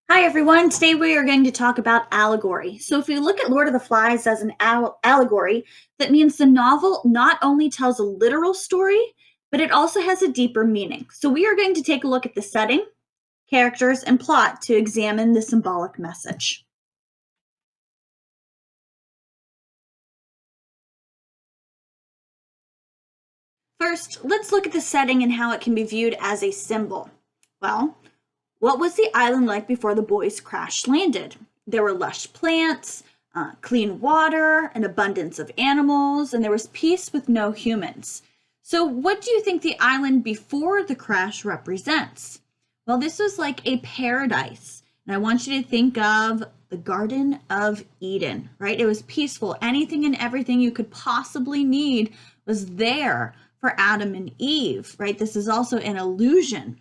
Hi everyone, today we are going to talk about allegory. So if you look at Lord of the Flies as an allegory, that means the novel not only tells a literal story, but it also has a deeper meaning. So we are going to take a look at the setting, characters, and plot to examine the symbolic message. First, let's look at the setting and how it can be viewed as a symbol. Well, what was the island like before the boys crash landed? There were lush plants, clean water, an abundance of animals, and there was peace with no humans. So, what do you think the island before the crash represents? Well, this was like a paradise. And I want you to think of the Garden of Eden, right? It was peaceful. Anything and everything you could possibly need was there for Adam and Eve, right? This is also an allusion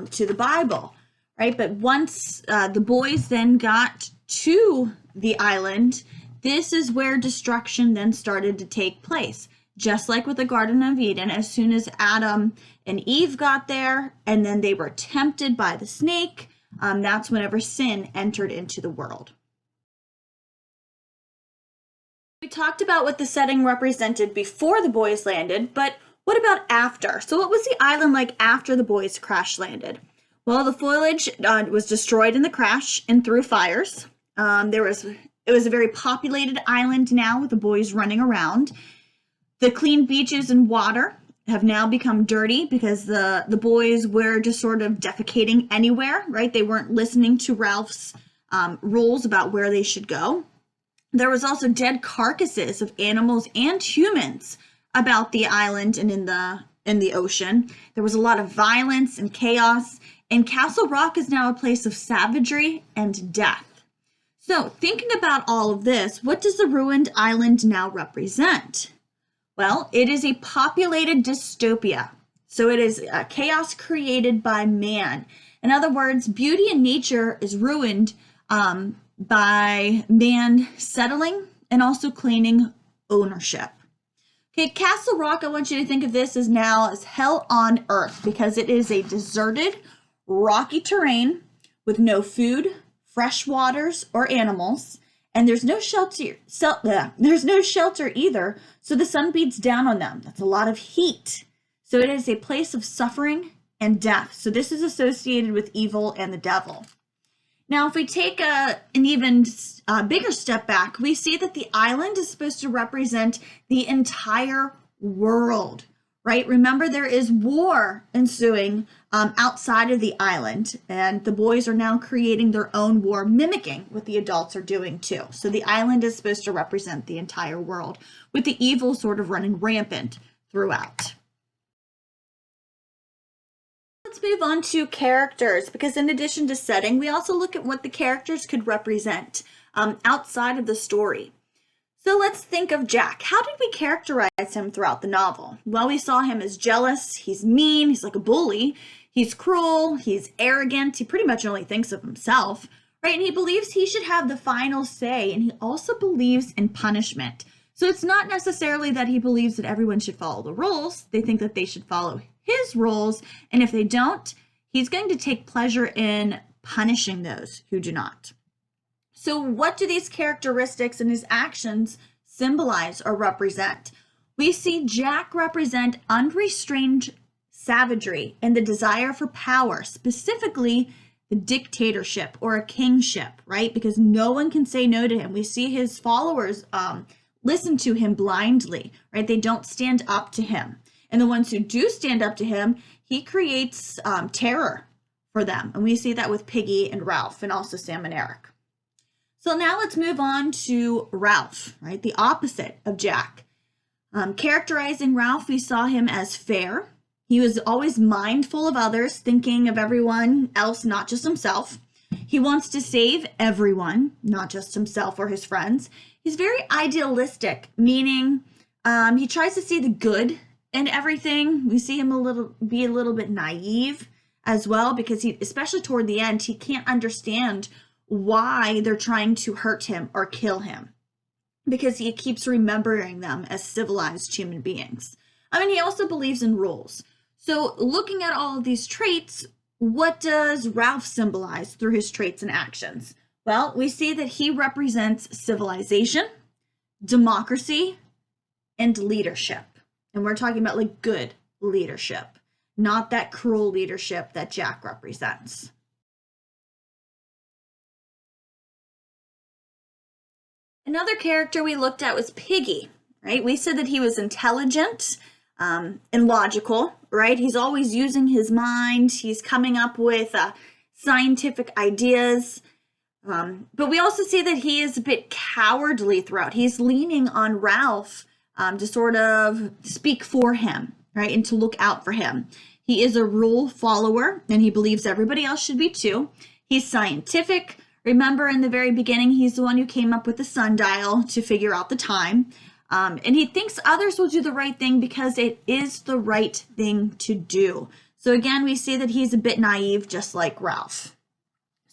to the Bible, right? But once the boys then got to the island, this is where destruction then started to take place. Just like with the Garden of Eden, as soon as Adam and Eve got there, and then they were tempted by the snake, that's whenever sin entered into the world. We talked about what the setting represented before the boys landed, but what about after? So what was the island like after the boys crash landed? Well, the foliage was destroyed in the crash and through fires. It was a very populated island now with the boys running around. The clean beaches and water have now become dirty because the boys were just sort of defecating anywhere, right? They weren't listening to Ralph's rules about where they should go. There was also dead carcasses of animals and humans about the island and in the ocean. There was a lot of violence and chaos, and Castle Rock is now a place of savagery and death. So, thinking about all of this, what does the ruined island now represent? Well, it is a populated dystopia. So it is a chaos created by man. In other words, beauty in nature is ruined by man settling and also claiming ownership. Okay, Castle Rock, I want you to think of this as now as hell on earth because it is a deserted, rocky terrain with no food, fresh waters, or animals, and there's no shelter. There's no shelter either, so the sun beats down on them. That's a lot of heat. So it is a place of suffering and death. So this is associated with evil and the devil. Now, if we take an even bigger step back, we see that the island is supposed to represent the entire world, right? Remember, there is war ensuing outside of the island, and the boys are now creating their own war, mimicking what the adults are doing too. So the island is supposed to represent the entire world, with the evil sort of running rampant throughout. Let's move on to characters, because in addition to setting, we also look at what the characters could represent outside of the story. So let's think of Jack. How did we characterize him throughout the novel? Well, we saw him as jealous, he's mean, he's like a bully, he's cruel, he's arrogant, he pretty much only thinks of himself, right? And he believes he should have the final say, and he also believes in punishment. So it's not necessarily that he believes that everyone should follow the rules. They think that they should follow his rules, and if they don't, he's going to take pleasure in punishing those who do not. So what do these characteristics and his actions symbolize or represent? We see Jack represent unrestrained savagery and the desire for power, specifically the dictatorship or a kingship, right? Because no one can say no to him. We see his followers listen to him blindly, right? They don't stand up to him. And the ones who do stand up to him, he creates terror for them. And we see that with Piggy and Ralph and also Sam and Eric. So now let's move on to Ralph, right? The opposite of Jack. Characterizing Ralph, we saw him as fair. He was always mindful of others, thinking of everyone else, not just himself. He wants to save everyone, not just himself or his friends. He's very idealistic, meaning he tries to see the good in everything. We see him be a little bit naive as well, because he, especially toward the end, he can't understand why they're trying to hurt him or kill him, because he keeps remembering them as civilized human beings. I mean, he also believes in rules. So looking at all of these traits, what does Ralph symbolize through his traits and actions? Well, we see that he represents civilization, democracy, and leadership. And we're talking about like good leadership, not that cruel leadership that Jack represents. Another character we looked at was Piggy, right? We said that he was intelligent and logical, right? He's always using his mind. He's coming up with scientific ideas. But we also see that he is a bit cowardly throughout. He's leaning on Ralph to sort of speak for him, right? And to look out for him. He is a rule follower, and he believes everybody else should be too. He's scientific. Remember, in the very beginning, he's the one who came up with the sundial to figure out the time. And he thinks others will do the right thing because it is the right thing to do. So again, we see that he's a bit naive, just like Ralph.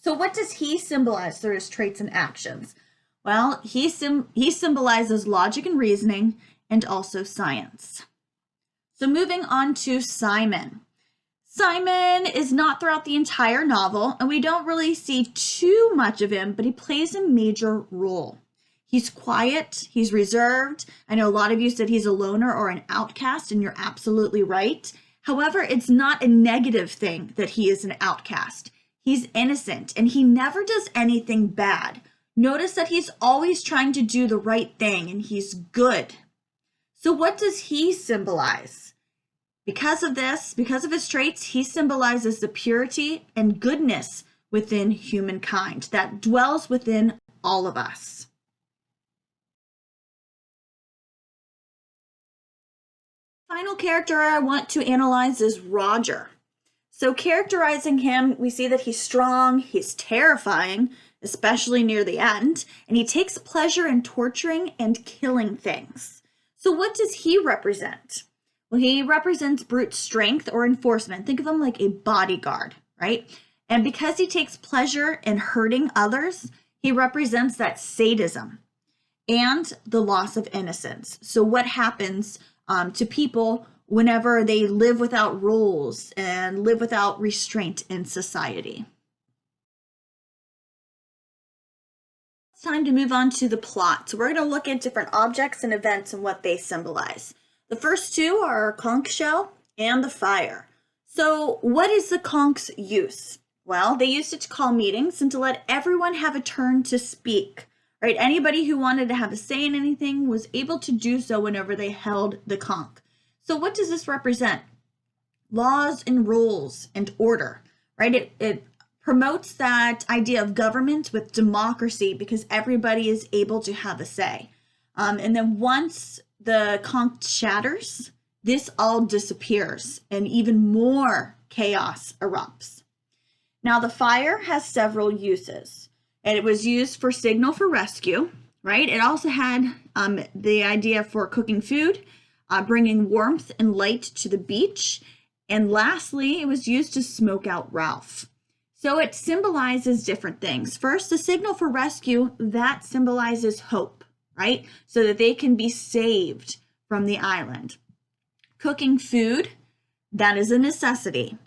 So what does he symbolize through his traits and actions? Well, he symbolizes logic and reasoning and also science. So moving on to Simon. Simon is not throughout the entire novel, and we don't really see too much of him, but he plays a major role. He's quiet, he's reserved. I know a lot of you said he's a loner or an outcast, and you're absolutely right. However, it's not a negative thing that he is an outcast. He's innocent, and he never does anything bad. Notice that he's always trying to do the right thing, and he's good. So what does he symbolize? Because of this, because of his traits, he symbolizes the purity and goodness within humankind that dwells within all of us. Final character I want to analyze is Roger. So characterizing him, we see that he's strong, he's terrifying, especially near the end, and he takes pleasure in torturing and killing things. So what does he represent? Well, he represents brute strength or enforcement. Think of him like a bodyguard, right? And because he takes pleasure in hurting others, he represents that sadism and the loss of innocence. So what happens to people whenever they live without rules and live without restraint in society? It's time to move on to the plot. So we're going to look at different objects and events and what they symbolize. The first two are conch shell and the fire. So what is the conch's use? Well, they used it to call meetings and to let everyone have a turn to speak, right? Anybody who wanted to have a say in anything was able to do so whenever they held the conch. So what does this represent? Laws and rules and order, right? It promotes that idea of government with democracy because everybody is able to have a say. And then once the conch shatters, this all disappears and even more chaos erupts. Now the fire has several uses, and it was used for signal for rescue, right? It also had the idea for cooking food, bringing warmth and light to the beach, and lastly, it was used to smoke out Ralph. So it symbolizes different things. First, the signal for rescue, that symbolizes hope, right? So that they can be saved from the island. Cooking food, that is a necessity.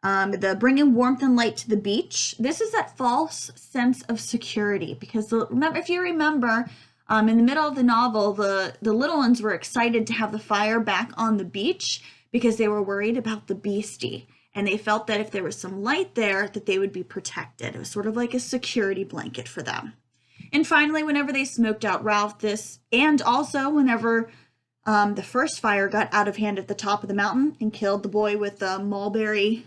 The bringing warmth and light to the beach, this is that false sense of security because remember, if you remember, in the middle of the novel, the little ones were excited to have the fire back on the beach because they were worried about the beastie. And they felt that if there was some light there, that they would be protected. It was sort of like a security blanket for them. And finally, whenever they smoked out Ralph, and also whenever the first fire got out of hand at the top of the mountain and killed the boy with the mulberry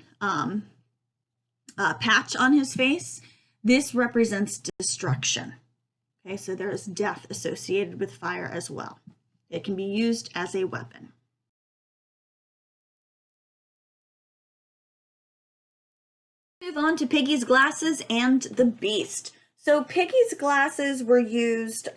patch on his face, this represents destruction. Okay, so there is death associated with fire as well. It can be used as a weapon. Move on to Piggy's glasses and the beast. So Piggy's glasses were used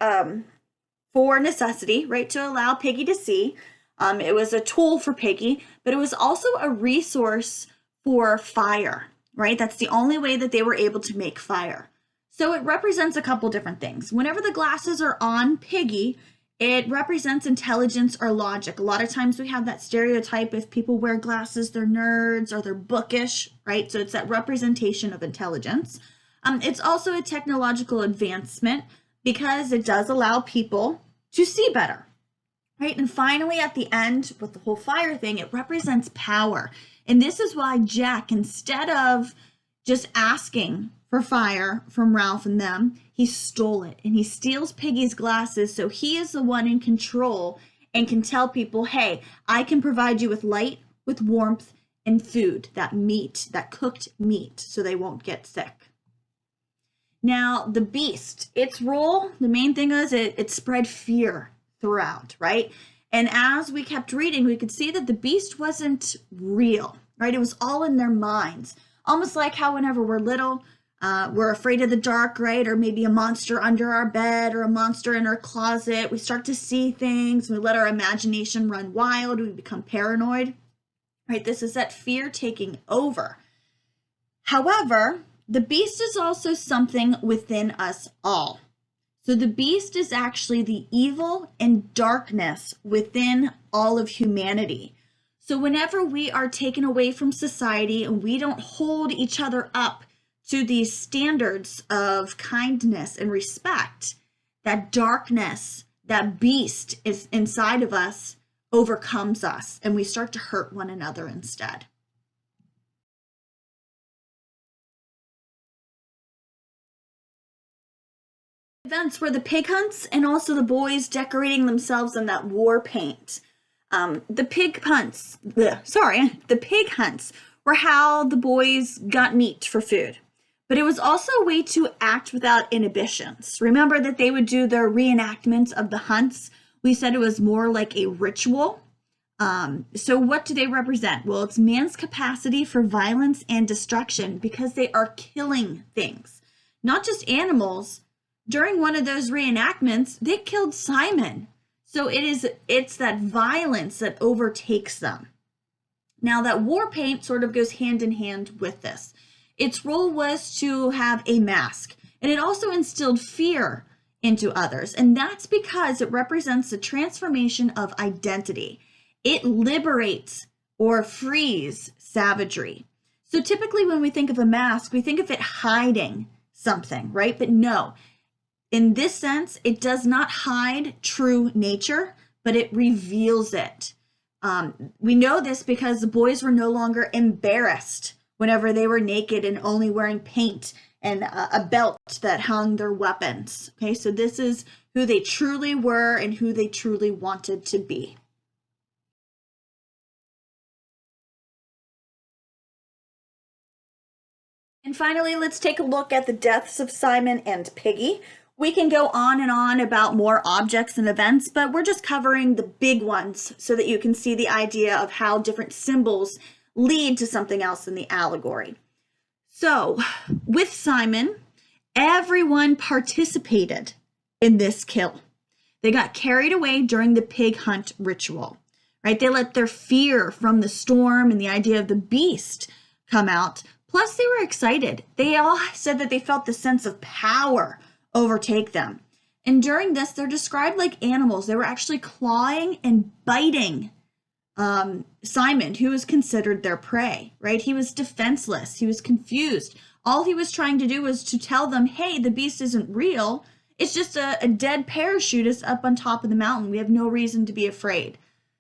for necessity, right, to allow Piggy to see. It was a tool for Piggy, but it was also a resource for fire, right? That's the only way that they were able to make fire. So it represents a couple different things. Whenever the glasses are on Piggy, It represents intelligence or logic. A lot of times we have that stereotype: if people wear glasses, they're nerds or they're bookish, right? So it's that representation of intelligence. It's also a technological advancement because it does allow people to see better, right? And finally, at the end, with the whole fire thing, it represents power. And this is why Jack, instead of just asking for fire from Ralph and them, he stole it. And he steals Piggy's glasses, so he is the one in control and can tell people, hey, I can provide you with light, with warmth, and food, that meat, that cooked meat, so they won't get sick. Now, the beast, its role, the main thing is it spread fear throughout, right? And as we kept reading, we could see that the beast wasn't real, right? It was all in their minds. Almost like how whenever we're little, we're afraid of the dark, right? Or maybe a monster under our bed or a monster in our closet. We start to see things. We let our imagination run wild. We become paranoid, right? This is that fear taking over. However, the beast is also something within us all. So the beast is actually the evil and darkness within all of humanity. So whenever we are taken away from society and we don't hold each other up to these standards of kindness and respect, that darkness, that beast is inside of us overcomes us, and we start to hurt one another instead. Events were the pig hunts and also the boys decorating themselves in that war paint. The pig hunts were how the boys got meat for food. But it was also a way to act without inhibitions. Remember that they would do their reenactments of the hunts. We said it was more like a ritual. So what do they represent? Well, it's man's capacity for violence and destruction because they are killing things, not just animals. During one of those reenactments, they killed Simon. So it's that violence that overtakes them. Now that war paint sort of goes hand in hand with this. Its role was to have a mask, and it also instilled fear into others. And that's because it represents the transformation of identity. It liberates or frees savagery. So typically when we think of a mask, we think of it hiding something, right? But no. In this sense, it does not hide true nature, but it reveals it. We know this because the boys were no longer embarrassed whenever they were naked and only wearing paint and a belt that hung their weapons. Okay, so this is who they truly were and who they truly wanted to be. And finally, let's take a look at the deaths of Simon and Piggy. We can go on and on about more objects and events, but we're just covering the big ones so that you can see the idea of how different symbols lead to something else in the allegory. So, with Simon, everyone participated in this kill. They got carried away during the pig hunt ritual, right? They let their fear from the storm and the idea of the beast come out. Plus, they were excited. They all said that they felt the sense of power overtake them. And during this, they're described like animals. They were actually clawing and biting Simon, who was considered their prey, right? He was defenseless. He was confused. All he was trying to do was to tell them, hey, the beast isn't real. It's just a dead parachutist up on top of the mountain. We have no reason to be afraid.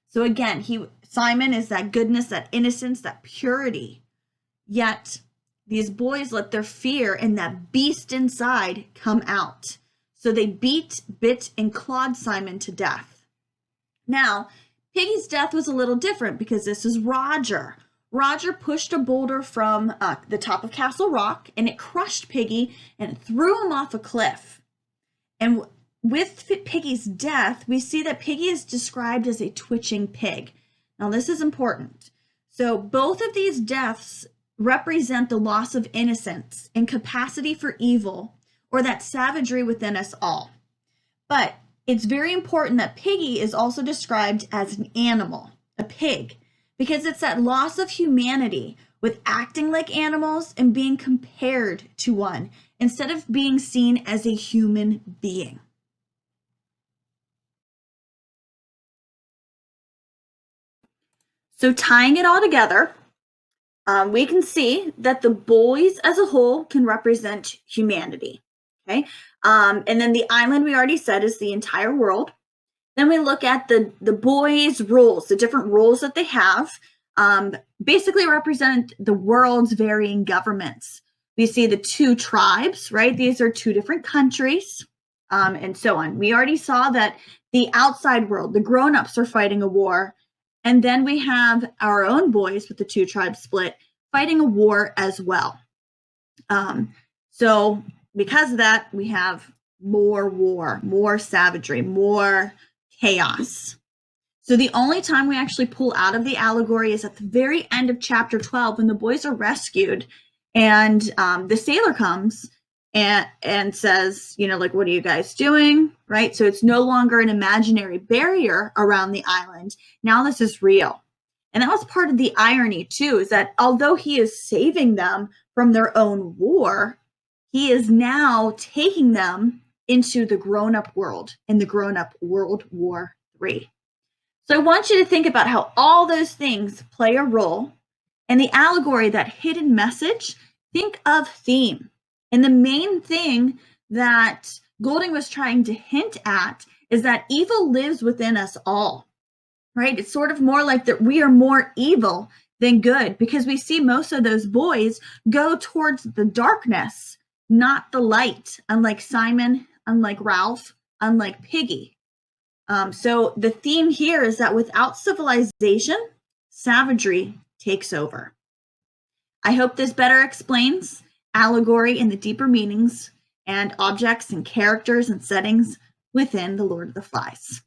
So again, Simon is that goodness, that innocence, that purity. Yet these boys let their fear and that beast inside come out. So they beat, bit, and clawed Simon to death. Now, Piggy's death was a little different because this is Roger. Roger pushed a boulder from the top of Castle Rock, and it crushed Piggy and threw him off a cliff. And with Piggy's death, we see that Piggy is described as a twitching pig. Now, this is important. So both of these deaths represent the loss of innocence and capacity for evil, or that savagery within us all. But it's very important that Piggy is also described as an animal, a pig, because it's that loss of humanity with acting like animals and being compared to one instead of being seen as a human being. So tying it all together, we can see that the boys as a whole can represent humanity. Okay. And then the island, we already said, is the entire world. Then we look at the boys' roles, the different roles that they have, basically represent the world's varying governments. We see the two tribes, right? These are two different countries, and so on. We already saw that the outside world, the grown-ups, are fighting a war. And then we have our own boys with the two tribes split fighting a war as well. So because of that, we have more war, more savagery, more chaos. So the only time we actually pull out of the allegory is at the very end of chapter 12 when the boys are rescued and the sailor comes and says, like, what are you guys doing? Right? So it's no longer an imaginary barrier around the island. Now this is real. And that was part of the irony too, is that although he is saving them from their own war, he is now taking them into the grown-up world, in the grown-up World War III. So I want you to think about how all those things play a role. And the allegory, that hidden message, think of theme. And the main thing that Golding was trying to hint at is that evil lives within us all, right? It's sort of more like that we are more evil than good, because we see most of those boys go towards the darkness, not the light, unlike Simon, unlike Ralph, unlike Piggy. So the theme here is that without civilization, savagery takes over. I hope this better explains allegory and the deeper meanings and objects and characters and settings within The Lord of the Flies.